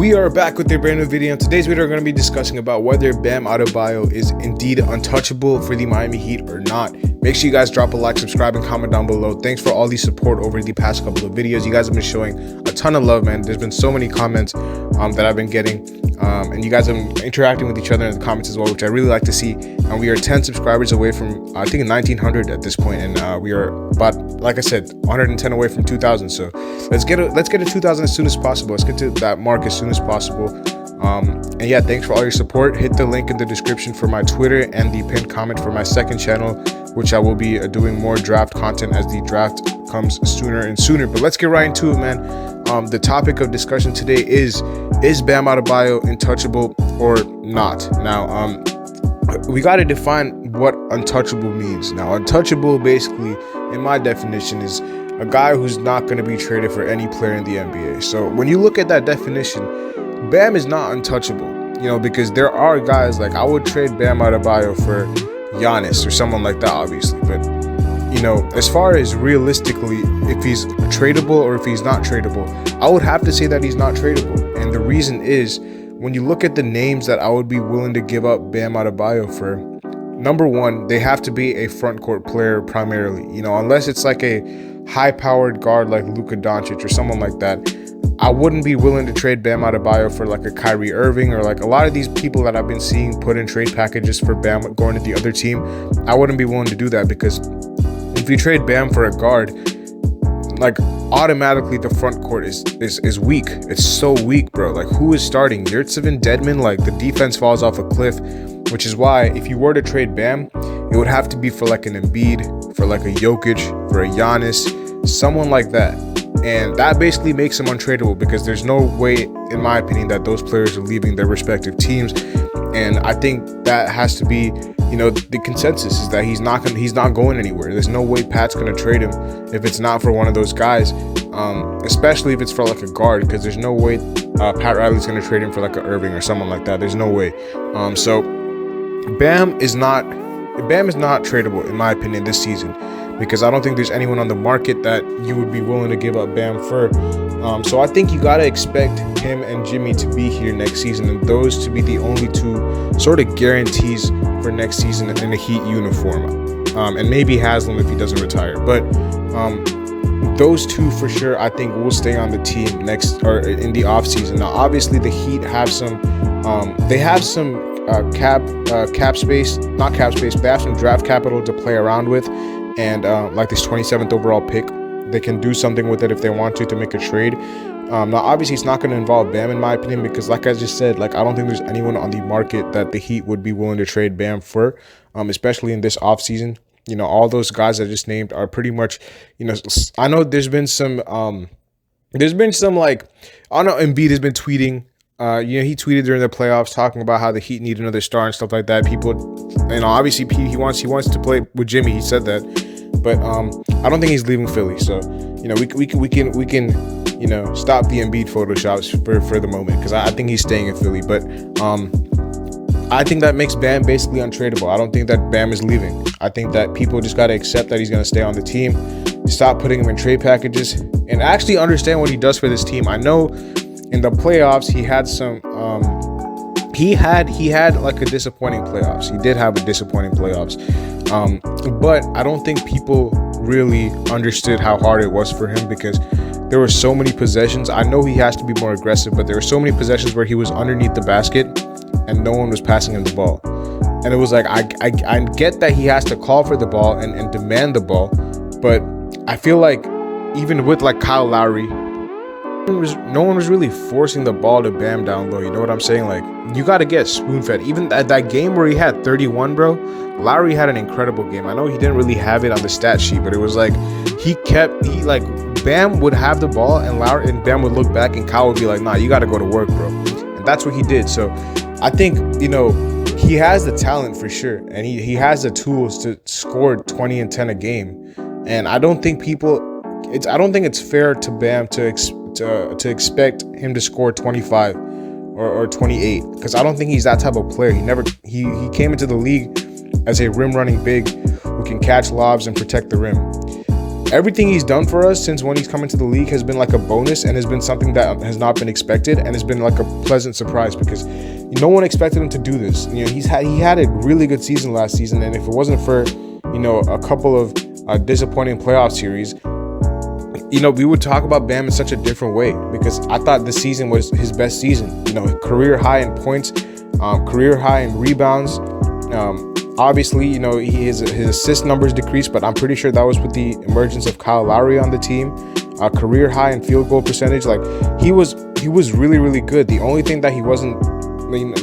We are back with a brand new video. In today's video, we're going to be discussing about whether Bam Adebayo is indeed untouchable for the Miami Heat or not. Make sure you guys drop a like, subscribe, and comment down below. Thanks for all the support over the past couple of videos. You guys have been showing a ton of love, man. There's been so many comments that I've been getting, and you guys have been interacting with each other in the comments as well, which I really like to see. And we are 10 subscribers away from, I think, 1,900 at this point, and we are about, like I said, 110 away from 2,000. So let's get to 2,000 as soon as possible. Let's get to that mark as soon as possible. And yeah, thanks for all your support. Hit the link in the description for my Twitter and the pinned comment for my second channel, which I will be doing more draft content as the draft comes sooner and sooner. But let's get right into it, man. The topic of discussion today is Bam Adebayo untouchable or not? Now, we got to define what untouchable means. Now, untouchable, basically, in my definition, is a guy who's not going to be traded for any player in the NBA. So when you look at that definition, Bam is not untouchable, because there are guys like, I would trade Bam Adebayo for Giannis or someone like that, obviously. But, as far as realistically, if he's tradable or if he's not tradable, I would have to say that he's not tradable. And the reason is, when you look at the names that I would be willing to give up Bam Adebayo for, number one, they have to be a front court player primarily. Unless it's like a high-powered guard like Luka Doncic or someone like that, I wouldn't be willing to trade Bam Adebayo for like a Kyrie Irving or like a lot of these people that I've been seeing put in trade packages for Bam going to the other team. I wouldn't be willing to do that, because if you trade Bam for a guard, like automatically the front court is weak. It's so weak, bro. Like, who is starting? Yurtseven, Dedmon? Like, the defense falls off a cliff, which is why if you were to trade Bam, it would have to be for like an Embiid, for like a Jokic, for a Giannis, someone like that. And that basically makes him untradeable, because there's no way, in my opinion, that those players are leaving their respective teams. And I think that has to be, the consensus is that he's not going anywhere. There's no way Pat's going to trade him if it's not for one of those guys, especially if it's for like a guard, because there's no way Pat Riley's going to trade him for like a Irving or someone like that. There's no way. So Bam is not tradable, in my opinion, this season, because I don't think there's anyone on the market that you would be willing to give up Bam for. So I think you got to expect him and Jimmy to be here next season, and those to be the only two sort of guarantees for next season in a Heat uniform. And maybe Haslam if he doesn't retire. But those two for sure, I think, will stay on the team next or in the offseason. Now, obviously, the Heat have some cap space, not cap space, they have some draft capital to play around with, and like this 27th overall pick, they can do something with it if they want to make a trade. Now, obviously, it's not going to involve Bam, in my opinion, because like I just said, like, I don't think there's anyone on the market that the Heat would be willing to trade Bam for, especially in this offseason. All those guys I just named are pretty much, I know there's been some like, I don't know, Embiid has been tweeting. He tweeted during the playoffs talking about how the Heat need another star and stuff like that. People, obviously he wants to play with Jimmy. He said that, but I don't think he's leaving Philly. So we can stop the Embiid photoshops for the moment, because I think he's staying in Philly. But I think that makes Bam basically untradeable. I don't think that Bam is leaving. I think that people just got to accept that he's going to stay on the team, stop putting him in trade packages, and actually understand what he does for this team. I know in the playoffs he had some he had like a disappointing playoffs. He did have a disappointing playoffs, but I don't think people really understood how hard it was for him, because there were so many possessions. I know he has to be more aggressive, but there were so many possessions where he was underneath the basket and no one was passing him the ball. And it was like, I get that he has to call for the ball and demand the ball, but I feel like even with like Kyle Lowry, no one was really forcing the ball to Bam down low. You know what I'm saying? Like, you got to get spoon-fed. Even at that game where he had 31, bro, Lowry had an incredible game. I know he didn't really have it on the stat sheet, but it was like Bam would have the ball and Bam would look back and Kyle would be like, nah, you got to go to work, bro. And that's what he did. So I think, he has the talent for sure, and he has the tools to score 20 and 10 a game. And I don't think it's fair to Bam to expect him to score 25 or 28, because I don't think he's that type of player. He came into the league as a rim running big who can catch lobs and protect the rim. everything he's done for us since when he's come into the league has been like a bonus and has been something that has not been expected, and it's been like a pleasant surprise because no one expected him to do this. You know, he had a really good season last season, and if it wasn't for, you know, a couple of disappointing playoff series, you know, we would talk about Bam in such a different way, because I thought this season was his best season. You know, career high in points, career high in rebounds. Obviously, you know, his assist numbers decreased, but I'm pretty sure that was with the emergence of Kyle Lowry on the team. Career high in field goal percentage. Like, he was really, really good. The only thing that he wasn't,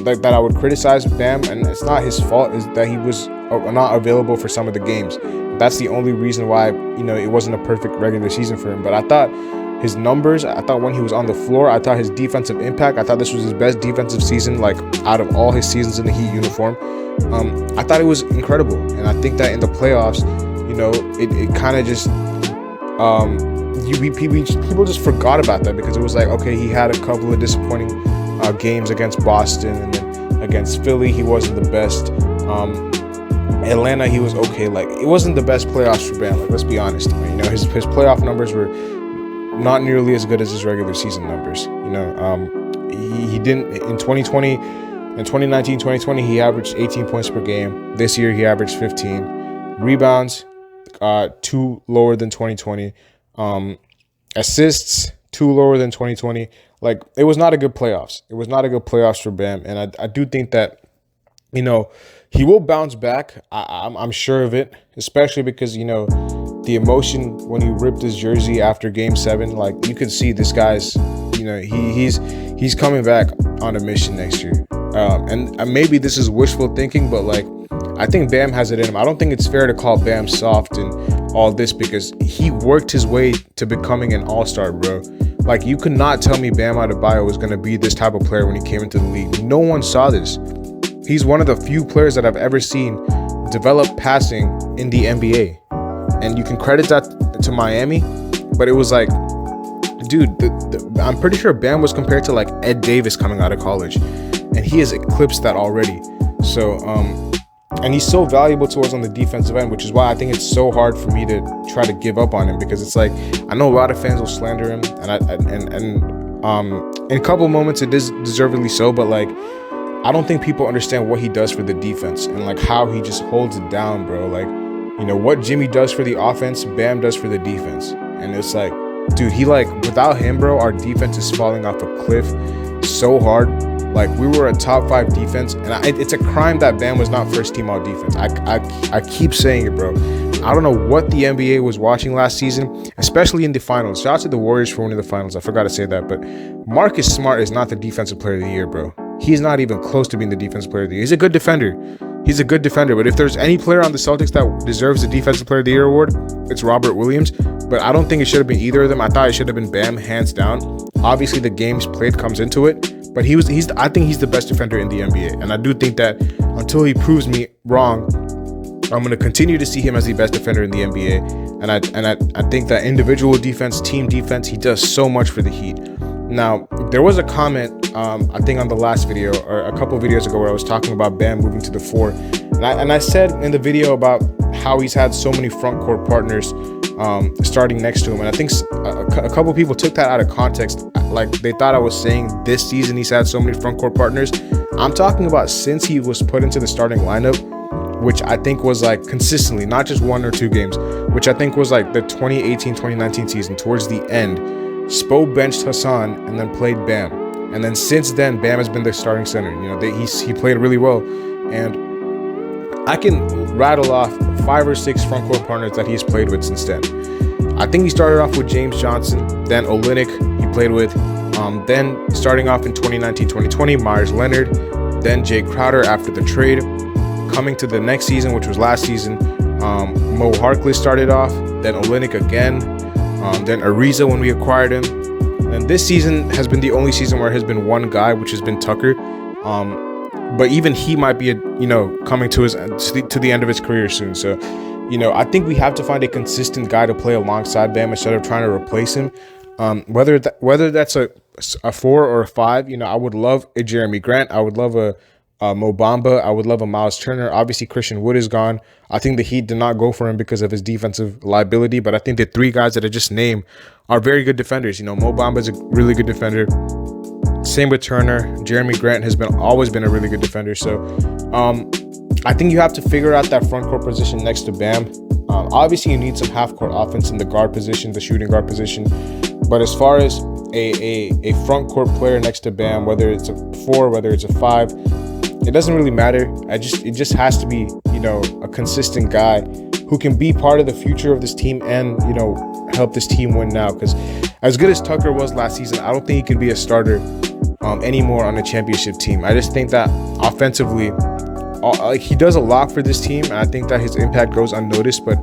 that I would criticize Bam, and it's not his fault, is that he was not available for some of the games. That's the only reason why, you know, it wasn't a perfect regular season for him. But I thought his numbers, I thought when he was on the floor, I thought his defensive impact, I thought this was his best defensive season, like, out of all his seasons in the Heat uniform. I thought it was incredible, and I think that in the playoffs, you know, it kind of just people just forgot about that, because it was like, okay, he had a couple of disappointing games against Boston, and then against Philly he wasn't the best. Atlanta, he was okay. Like, it wasn't the best playoffs for Bam. Like, let's be honest. You know, his playoff numbers were not nearly as good as his regular season numbers. You know, he didn't in 2020. In 2019, 2020, he averaged 18 points per game. This year, he averaged 15. Rebounds, 2 lower than 2020. Assists, 2 lower than 2020. Like, it was not a good playoffs. It was not a good playoffs for Bam. And I do think that, you know, he will bounce back. I'm sure of it, especially because, you know, the emotion when he ripped his jersey after Game 7, like, you could see this guy's, you know, he's coming back on a mission next year. And maybe this is wishful thinking, but, like, I think Bam has it in him. I don't think it's fair to call Bam soft and all this, because he worked his way to becoming an all-star, bro. Like, you could not tell me Bam Adebayo was going to be this type of player when he came into the league. No one saw this. He's one of the few players that I've ever seen develop passing in the NBA. And you can credit that to Miami, but it was like, dude, I'm pretty sure Bam was compared to, like, Ed Davis coming out of college, and he has eclipsed that already. So, and he's so valuable to us on the defensive end, which is why I think it's so hard for me to try to give up on him, because it's like, I know a lot of fans will slander him, and in a couple moments it is deservedly so, but, like, I don't think people understand what he does for the defense, and, like, how he just holds it down, bro. Like, you know, what Jimmy does for the offense, Bam does for the defense. And it's like, dude, without him, bro, our defense is falling off a cliff so hard. Like, we were a top 5 defense, and it's a crime that Bam was not first team all defense. I keep saying it, bro. I don't know what the NBA was watching last season, especially in the finals. Shout out to the Warriors for winning the finals. I forgot to say that, but Marcus Smart is not the defensive player of the year, bro. He's not even close to being the defensive player of the year. He's a good defender. But if there's any player on the Celtics that deserves the defensive player of the year award, it's Robert Williams. But I don't think it should have been either of them. I thought it should have been Bam, hands down. Obviously, the games played comes into it, but I think he's the best defender in the NBA. And I do think that until he proves me wrong, I'm going to continue to see him as the best defender in the NBA. And I think that individual defense, team defense, he does so much for the Heat. Now, there was a comment, I think on the last video or a couple videos ago, where I was talking about Bam moving to the 4. And I said in the video about how he's had so many front court partners starting next to him. And I think a couple people took that out of context. Like, they thought I was saying this season he's had so many front court partners. I'm talking about since he was put into the starting lineup, which I think was, like, consistently, not just 1 or 2 games, which I think was, like, the 2018-2019 season towards the end. Spo benched Hassan and then played Bam. And then since then, Bam has been the starting center. You know, he played really well. And I can rattle off 5 or 6 front court partners that he's played with since then. I think he started off with James Johnson, then Olynyk he played with. Then starting off in 2019-2020, Myers Leonard, then Jay Crowder after the trade. Coming to the next season, which was last season, Mo Harkless started off, then Olynyk again, then Ariza when we acquired him. And this season has been the only season where there has been one guy, which has been Tucker. But even he might be, coming to the end of his career soon. So, I think we have to find a consistent guy to play alongside Bam instead of trying to replace him. Whether that's a 4 or a 5, I would love a Jeremy Grant. I would love a Mo Bamba. I would love a Miles Turner. Obviously, Christian Wood is gone. I think the Heat did not go for him because of his defensive liability, but I think the three guys that I just named are very good defenders. You know, Mo Bamba is a really good defender. Same with Turner. Jeremy Grant has always been a really good defender. So I think you have to figure out that front court position next to Bam. Obviously, you need some half court offense in the guard position, the shooting guard position. But as far as a front court player next to Bam, whether it's a 4, whether it's a 5, it doesn't really matter. It just has to be, you know, a consistent guy who can be part of the future of this team and, you know, help this team win now. Because as good as Tucker was last season, I don't think he can be a starter anymore on a championship team. I just think that offensively, like, he does a lot for this team, and I think that his impact goes unnoticed, but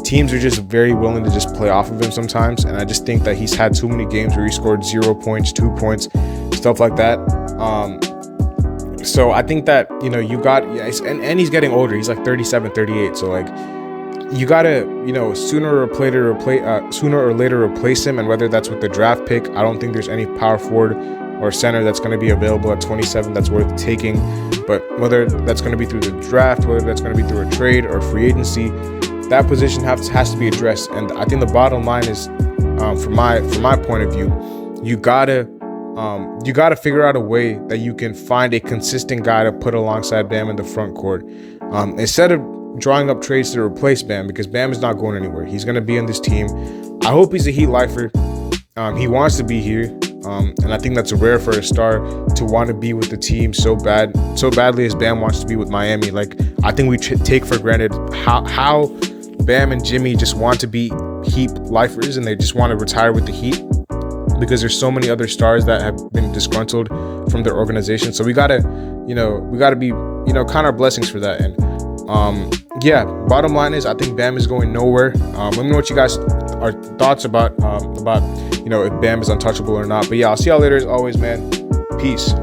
teams are just very willing to just play off of him sometimes. And I just think that he's had too many games where he scored 0 points, 2 points, stuff like that. So I think that, you know, you got, and he's getting older. He's like 37, 38. So like, you gotta, you know, sooner or later replace him. And whether that's with the draft pick, I don't think there's any power forward or center that's going to be available at 27 that's worth taking. But whether that's going to be through the draft, whether that's going to be through a trade or free agency, that position has to be addressed. And I think the bottom line is, from my point of view, you gotta figure out a way that you can find a consistent guy to put alongside Bam in the front court, instead of drawing up trades to replace Bam, because Bam is not going anywhere. He's going to be in this team. I hope he's a Heat lifer. He wants to be here, and I think that's rare for a star to want to be with the team so badly as Bam wants to be with Miami. Like, I think we take for granted how Bam and Jimmy just want to be Heat lifers, and they just want to retire with the Heat, because there's so many other stars that have been disgruntled from their organization. So we gotta be, you know, count our blessings for that. And yeah, bottom line is, I think Bam is going nowhere. Let me know what you guys are thoughts about you know, if Bam is untouchable or not. But yeah, I'll see y'all later as always, man. Peace.